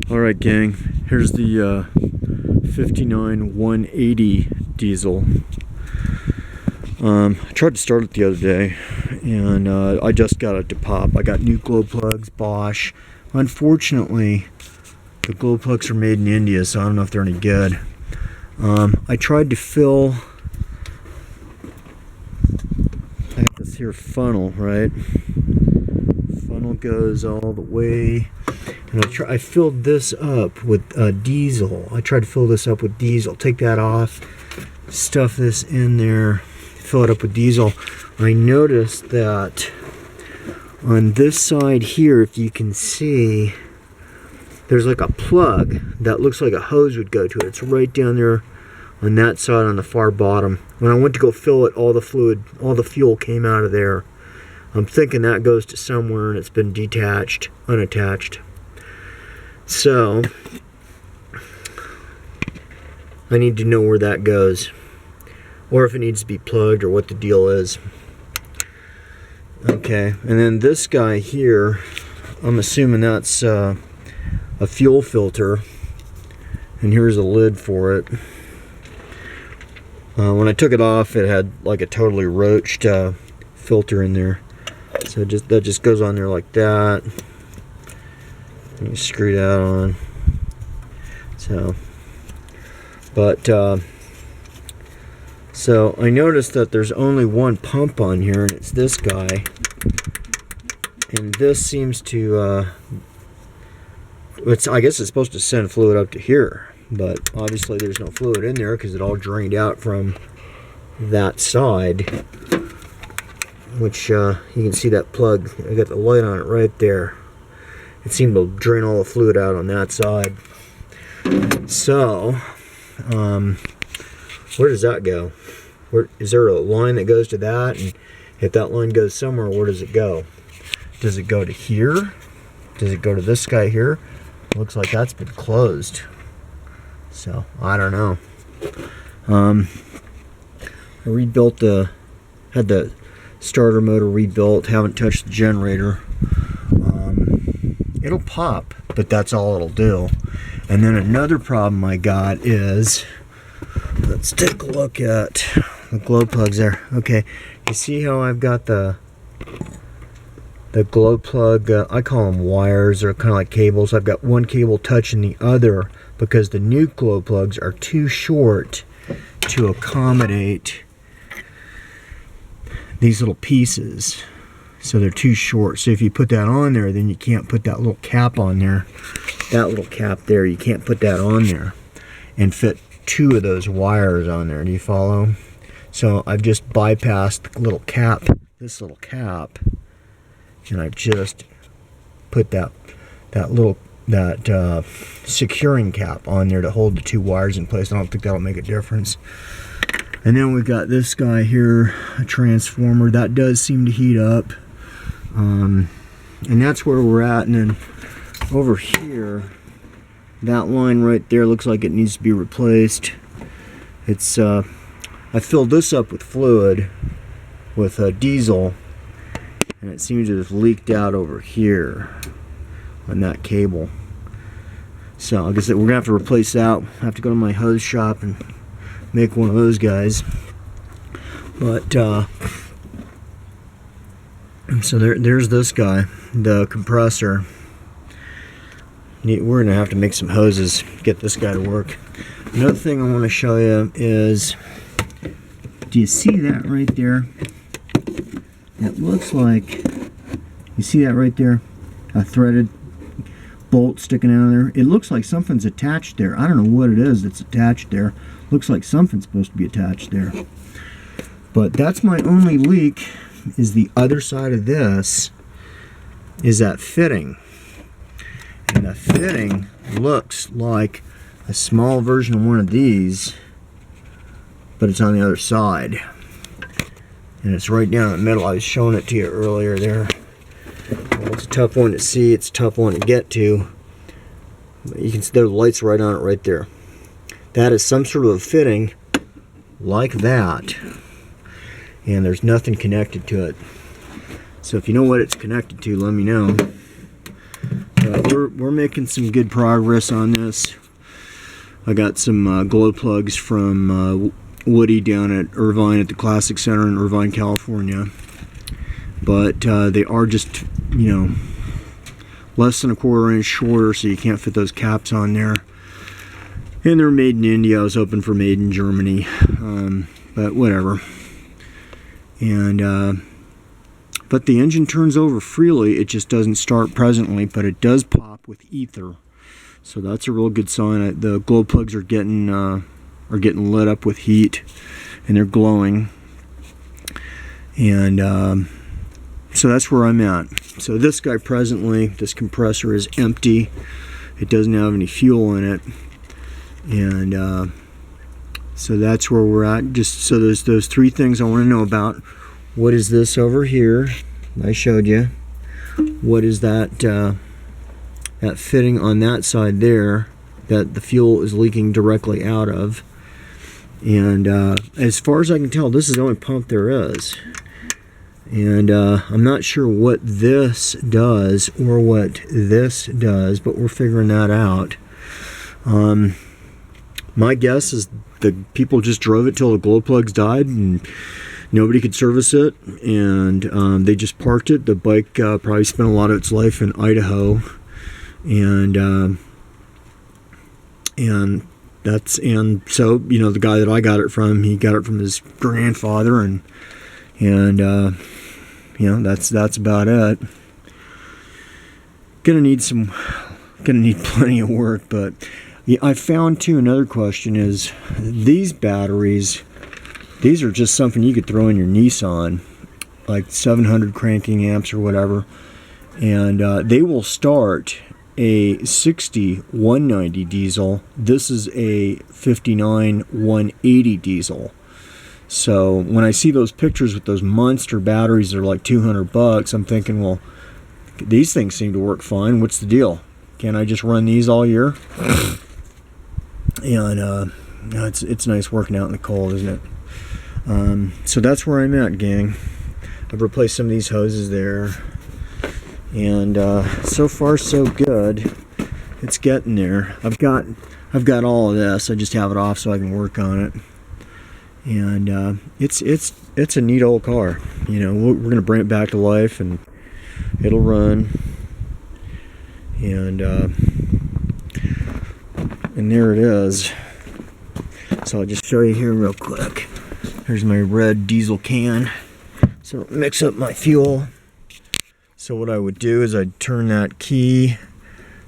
Alright gang, here's the 59 180 diesel. I tried to start it the other day and I just got it to pop. I got new glow plugs, Bosch. Unfortunately, the glow plugs are made in India, so I don't know if they're any good. I tried to fill, I have this here funnel, right? Funnel goes all the way. And I filled this up with diesel. I tried to fill this up with diesel. Take that off, stuff this in there, fill it up with diesel. I noticed that on this side here, if you can see, there's like a plug that looks like a hose would go to it. It's right down there on that side on the far bottom. When I went to go fill it, all the fluid, all the fuel came out of there. I'm thinking that goes to somewhere and it's been detached, unattached. So, I need to know where that goes, or if it needs to be plugged, or what the deal is. Okay, and then this guy here, I'm assuming that's a fuel filter, and here's a lid for it. When I took it off, it had like a totally roached filter in there, so that just goes on there like that. You screw that on. So, so I noticed that there's only one pump on here, and it's this guy. And this seems to, I guess it's supposed to send fluid up to here, but obviously there's no fluid in there because it all drained out from that side. Which you can see that plug. I got the light on it right there. It seemed to drain all the fluid out on that side. So, where does that go? Is there a line that goes to that? And if that line goes somewhere, where does it go? Does it go to here? Does it go to this guy here? Looks like that's been closed. So, I don't know. I rebuilt had the starter motor rebuilt, haven't touched the generator. It'll pop, but that's all it'll do. And then another problem I got is, let's take a look at the glow plugs there. Okay, you see how I've got the glow plug, I call them wires, or kind of like cables. I've got one cable touching the other because the new glow plugs are too short to accommodate these little pieces. So they're too short. So if you put that on there, then you can't put that little cap on there. That little cap there, you can't put that on there and fit two of those wires on there. Do you follow? So I've just bypassed the little cap, this little cap, and I've just put that securing cap on there to hold the two wires in place. I don't think that'll make a difference. And then we've got this guy here, a transformer. That does seem to heat up. And that's where we're at. And then over here, that line right there looks like it needs to be replaced. It's I filled this up with fluid, with diesel, and it seems to have leaked out over here on that cable. So like I said, we're gonna have to replace that. I have to go to my hose shop and make one of those guys. But so there's this guy, the compressor. We're gonna have to make some hoses, get this guy to work. Another thing I want to show you is, do you see that right there? It looks like, you see that right there? A threaded bolt sticking out of there. It looks like something's attached there. I don't know what it is that's attached there. Looks like something's supposed to be attached there. But that's my only leak, is the other side of this, is that fitting. And the fitting looks like a small version of one of these, but it's on the other side. And it's right down the middle. I was showing it to you earlier there. Well, it's a tough one to see, it's a tough one to get to. But you can see the light's right on it right there. That is some sort of a fitting like that, and there's nothing connected to it. So if you know what it's connected to, let me know. But we're making some good progress on this. I got some glow plugs from Woody down at Irvine at the Classic Center in Irvine, California. But they are just, you know, less than a 1/4 inch shorter, so you can't fit those caps on there. And they're made in India. I was hoping for made in Germany, but whatever. And but the engine turns over freely. It just doesn't start presently, but it does pop with ether. So that's a real good sign. The glow plugs are getting lit up with heat, and they're glowing. And so that's where I'm at. So this guy presently, this compressor is empty. It doesn't have any fuel in it. And so that's where we're at. Just so there's those 3 things I want to know about. What is this over here? I showed you. What is that that fitting on that side there that the fuel is leaking directly out of? And as far as I can tell, this is the only pump there is. And I'm not sure what this does or what this does, but we're figuring that out. My guess is the people just drove it till the glow plugs died and nobody could service it, and they just parked it. The bike probably spent a lot of its life in Idaho, and so, you know, the guy that I got it from, he got it from his grandfather, and you know, that's about it. Gonna need plenty of work, but yeah, I found too, another question is, these batteries, these are just something you could throw in your Nissan, like 700 cranking amps or whatever, and they will start a 60 190 diesel. This is a 59 180 diesel. So when I see those pictures with those monster batteries that are like $200, I'm thinking, well, these things seem to work fine. What's the deal? Can't I just run these all year? And it's nice working out in the cold, isn't it? So that's where I'm at, gang. I've replaced some of these hoses there, and so far so good. It's getting there. I've got all of this. I just have it off so I can work on it. And it's a neat old car. You know, we're gonna bring it back to life, and it'll run. And there it is. So I'll just show you here real quick. Here's my red diesel can. So mix up my fuel. So what I would do is I'd turn that key,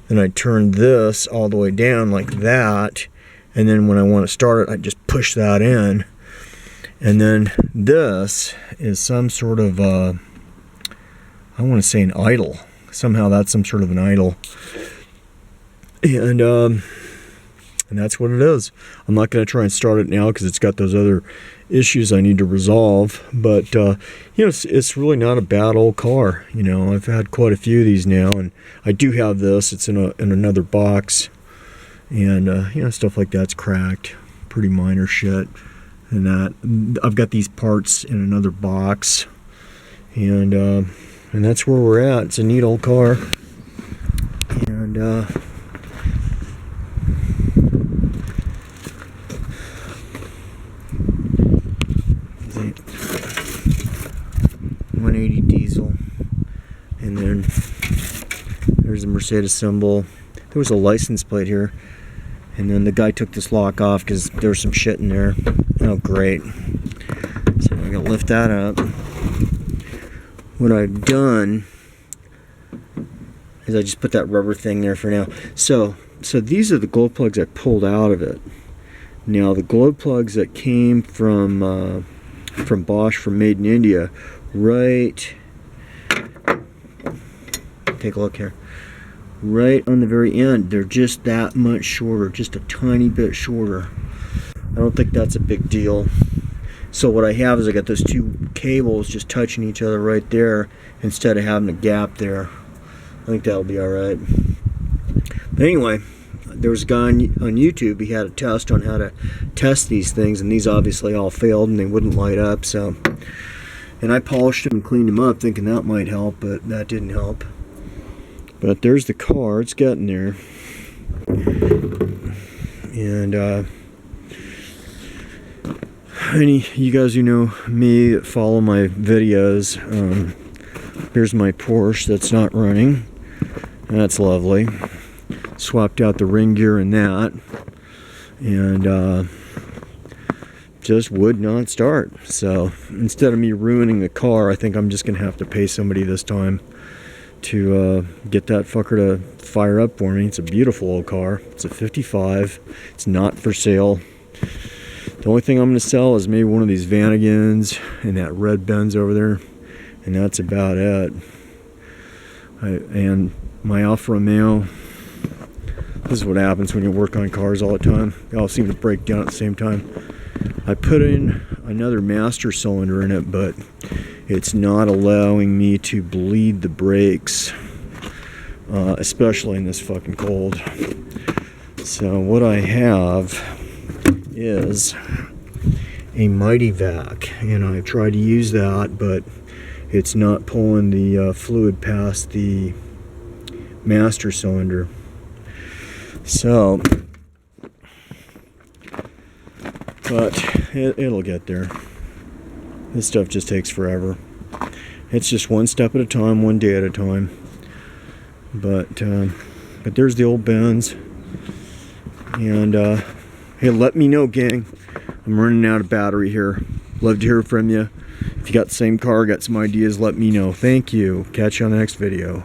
then I'd turn this all the way down like that, and then when I want to start it, I'd just push that in. And then this is some sort of I want to say an idle. Somehow that's some sort of an idle. And that's what it is. I'm not going to try and start it now because it's got those other issues I need to resolve. But you know, it's really not a bad old car. You know, I've had quite a few of these now, and I do have this. It's in another box, and you know, stuff like that's cracked. Pretty minor shit. And that I've got these parts in another box, and that's where we're at. It's a neat old car, and 180 diesel, and then there's a Mercedes symbol. There was a license plate here, and then the guy took this lock off because there was some shit in there. Oh, great. So I'm gonna lift that up. What I've done is I just put that rubber thing there for now. So these are the glow plugs I pulled out of it. Now the glow plugs that came from Bosch, from Made in India, right, take a look here, right on the very end, they're just that much shorter, just a tiny bit shorter. I don't think that's a big deal. So what I have is I got those 2 cables just touching each other right there instead of having a gap there. I think that'll be alright. But anyway, there was a guy on YouTube, he had a test on how to test these things, and these obviously all failed and they wouldn't light up. So, and I polished them and cleaned them up thinking that might help, but that didn't help. But there's the car, it's getting there. And any you guys who know me that follow my videos, here's my Porsche that's not running. That's lovely. Swapped out the ring gear in that, and just would not start. So instead of me ruining the car, I think I'm just gonna have to pay somebody this time to get that fucker to fire up for me. It's a beautiful old car. It's a 55. It's not for sale. The only thing I'm gonna sell is maybe one of these Vanagons and that red Benz over there, and that's about it. And my Alfa Romeo. This is what happens when you work on cars all the time. They all seem to break down at the same time. I put in another master cylinder in it, but it's not allowing me to bleed the brakes, especially in this fucking cold. So what I have is a Mighty Vac, and I've tried to use that, but it's not pulling the fluid past the master cylinder. So, but it'll get there. This stuff just takes forever. It's just one step at a time, one day at a time. But there's the old Benz. And hey, let me know, gang. I'm running out of battery here. Love to hear from you. If you got the same car, got some ideas, let me know. Thank you. Catch you on the next video.